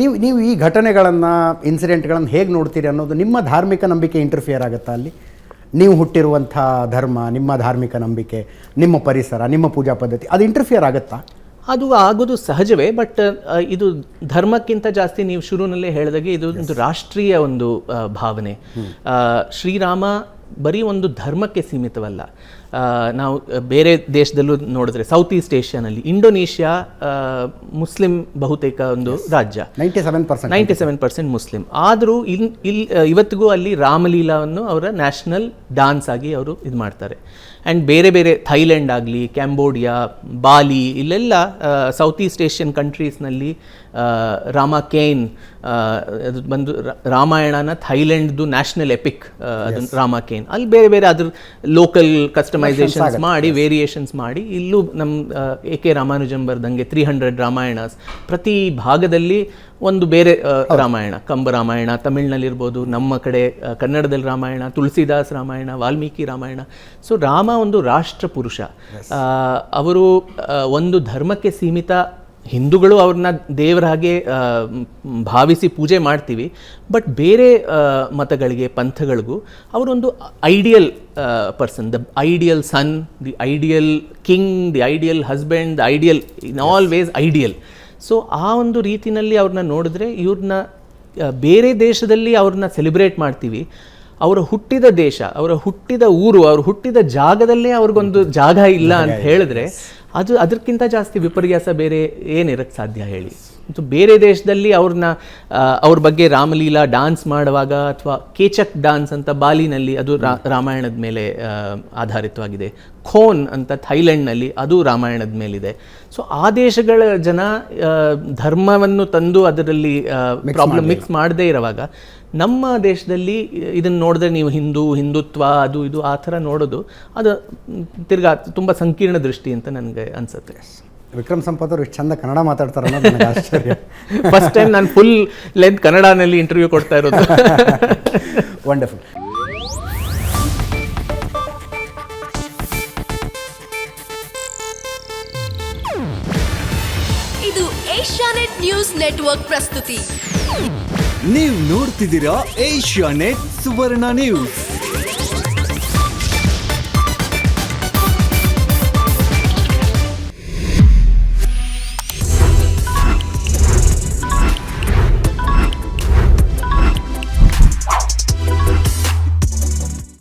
ನೀವು ಈ ಘಟನೆಗಳನ್ನು ಇನ್ಸಿಡೆಂಟ್ಗಳನ್ನು ಹೇಗೆ ನೋಡ್ತೀರಿ ಅನ್ನೋದು ನಿಮ್ಮ ಧಾರ್ಮಿಕ ನಂಬಿಕೆ ಇಂಟರ್ಫಿಯರ್ ಆಗುತ್ತಾ ಅಲ್ಲಿ? ನೀವು ಹುಟ್ಟಿರುವಂಥ ಧರ್ಮ, ನಿಮ್ಮ ಧಾರ್ಮಿಕ ನಂಬಿಕೆ, ನಿಮ್ಮ ಪರಿಸರ, ನಿಮ್ಮ ಪೂಜಾ ಪದ್ಧತಿ ಅದು ಇಂಟರ್ಫಿಯರ್ ಆಗುತ್ತಾ? ಅದು ಆಗೋದು ಸಹಜವೇ. ಬಟ್ ಇದು ಧರ್ಮಕ್ಕಿಂತ ಜಾಸ್ತಿ ನೀವು ಶುರುನಲ್ಲೇ ಹೇಳಿದಾಗೆ ಇದು ಒಂದು ರಾಷ್ಟ್ರೀಯ ಒಂದು ಭಾವನೆ. ಶ್ರೀರಾಮ ಬರೀ ಒಂದು ಧರ್ಮಕ್ಕೆ ಸೀಮಿತವಲ್ಲ. ನಾವು ಬೇರೆ ದೇಶದಲ್ಲೂ ನೋಡಿದ್ರೆ ಸೌತ್ ಈಸ್ಟ್ ಏಷ್ಯಾನಲ್ಲಿ ಇಂಡೋನೇಷ್ಯಾ ಮುಸ್ಲಿಂ ಬಹುತೇಕ ಒಂದು ರಾಜ್ಯ, 97% ಮುಸ್ಲಿಂ. ಆದರೂ ಇವತ್ತಿಗೂ ಅಲ್ಲಿ ರಾಮಲೀಲಾವನ್ನು ಅವರ ನ್ಯಾಷನಲ್ ಡಾನ್ಸ್ ಆಗಿ ಅವರು ಇದು ಮಾಡ್ತಾರೆ. ಆ್ಯಂಡ್ ಬೇರೆ ಬೇರೆ ಥೈಲ್ಯಾಂಡ್ ಆಗಲಿ, ಕ್ಯಾಂಬೋಡಿಯಾ, ಬಾಲಿ, ಇಲ್ಲೆಲ್ಲ ಸೌತ್ ಈಸ್ಟ್ ಏಷ್ಯನ್ ಕಂಟ್ರೀಸ್ನಲ್ಲಿ ರಾಮಕೇನ್ ಅದು ಬಂದು ರಾಮಾಯಣನ ಥೈಲ್ಯಾಂಡ್ದು ನ್ಯಾಷನಲ್ ಎಪಿಕ್, ಅದು ರಾಮಕೇನ್. ಅಲ್ಲಿ ಬೇರೆ ಬೇರೆ ಅದ್ರ ಲೋಕಲ್ ಕಸ್ಟಮೈಸೇಷನ್ಸ್ ಮಾಡಿ, ವೇರಿಯೇಷನ್ಸ್ ಮಾಡಿ, ಇಲ್ಲೂ ನಮ್ಮ AK ರಾಮಾನುಜಂ ಬರ್ದಂಗೆ 300 ರಾಮಾಯಣಸ್, ಪ್ರತಿ ಭಾಗದಲ್ಲಿ ಒಂದು ಬೇರೆ ರಾಮಾಯಣ. ಕಂಬ ರಾಮಾಯಣ ತಮಿಳ್ನಲ್ಲಿರ್ಬೋದು, ನಮ್ಮ ಕಡೆ ಕನ್ನಡದಲ್ಲಿ ರಾಮಾಯಣ, ತುಳಸಿದಾಸ್ ರಾಮಾಯಣ, ವಾಲ್ಮೀಕಿ ರಾಮಾಯಣ. ಸೊ ರಾಮ ಒಂದು ರಾಷ್ಟ್ರ ಪುರುಷ. ಅವರು ಒಂದು ಧರ್ಮಕ್ಕೆ ಸೀಮಿತ. ಹಿಂದೂಗಳು ಅವ್ರನ್ನ ದೇವರ ಹಾಗೆ ಭಾವಿಸಿ ಪೂಜೆ ಮಾಡ್ತೀವಿ. ಬಟ್ ಬೇರೆ ಮತಗಳಿಗೆ, ಪಂಥಗಳಿಗೂ ಅವರೊಂದು ideal person, the ideal son, the ideal king, the ideal husband, the ideal in all ways ideal. So ಆ ಒಂದು ರೀತಿಯಲ್ಲಿ ಅವ್ರನ್ನ ನೋಡಿದ್ರೆ, ಇವ್ರನ್ನ ಬೇರೆ ದೇಶದಲ್ಲಿ ಅವ್ರನ್ನ ಸೆಲೆಬ್ರೇಟ್ ಮಾಡ್ತೀವಿ. ಅವರ ಹುಟ್ಟಿದ ದೇಶ, ಅವರ ಹುಟ್ಟಿದ ಊರು, ಅವ್ರು ಹುಟ್ಟಿದ ಜಾಗದಲ್ಲೇ ಅವ್ರಿಗೊಂದು ಜಾಗ ಇಲ್ಲ ಅಂತ ಹೇಳಿದ್ರೆ ಅದು ಅದಕ್ಕಿಂತ ಜಾಸ್ತಿ ವಿಪರ್ಯಾಸ ಬೇರೆ ಏನಿರಕ್ಕೆ ಸಾಧ್ಯ ಹೇಳಿ. ಬೇರೆ ದೇಶದಲ್ಲಿ ಅವ್ರ ಬಗ್ಗೆ ರಾಮಲೀಲಾ ಡಾನ್ಸ್ ಮಾಡುವಾಗ, ಅಥವಾ ಕೇಚಕ್ ಡಾನ್ಸ್ ಅಂತ ಬಾಲಿನಲ್ಲಿ, ಅದು ರಾಮಾಯಣದ ಮೇಲೆ ಆಧಾರಿತವಾಗಿದೆ. ಖೋನ್ ಅಂತ ಥೈಲ್ಯಾಂಡ್ನಲ್ಲಿ, ಅದು ರಾಮಾಯಣದ ಮೇಲಿದೆ. ಸೊ ಆ ದೇಶಗಳ ಜನ ಧರ್ಮವನ್ನು ತಂದು ಅದರಲ್ಲಿ ಪ್ರಾಬ್ಲಮ್ ಮಿಕ್ಸ್ ಮಾಡದೇ ಇರುವಾಗ, ನಮ್ಮ ದೇಶದಲ್ಲಿ ಇದನ್ನು ನೋಡಿದ್ರೆ ನೀವು ಹಿಂದುತ್ವ ಅದು ಇದು ಆ ಥರ ನೋಡೋದು, ಅದು ತಿರ್ಗಾ ತುಂಬ ಸಂಕೀರ್ಣ ದೃಷ್ಟಿ ಅಂತ ನನಗೆ ಅನ್ಸುತ್ತೆ. ವಿಕ್ರಮ್ ಸಂಪತ್ ಅವರು ಇಷ್ಟು ಚಂದ ಕನ್ನಡ ಮಾತಾಡ್ತಾರೆ ಅನ್ನೋದು ನನಗೆ ಆಶ್ಚರ್ಯ. ಫಸ್ಟ್ ಟೈಮ್ ನಾನು ಫುಲ್ ಲೆಂತ್ ಕನ್ನಡನಲ್ಲಿ ಇಂಟರ್ವ್ಯೂ ಕೊಡ್ತಾ ಇರೋದು. ವಂಡರ್ಫುಲ್. ಇದು ಏಷ್ಯಾನೆಟ್ ನ್ಯೂಸ್ ನೆಟ್ವರ್ಕ್ ಪ್ರಸ್ತುತಿ. ನೀವು ನೋಡ್ತಿದ್ದೀರಾ ಏಷ್ಯಾನೆಟ್ ಸುವರ್ಣ ನ್ಯೂಸ್.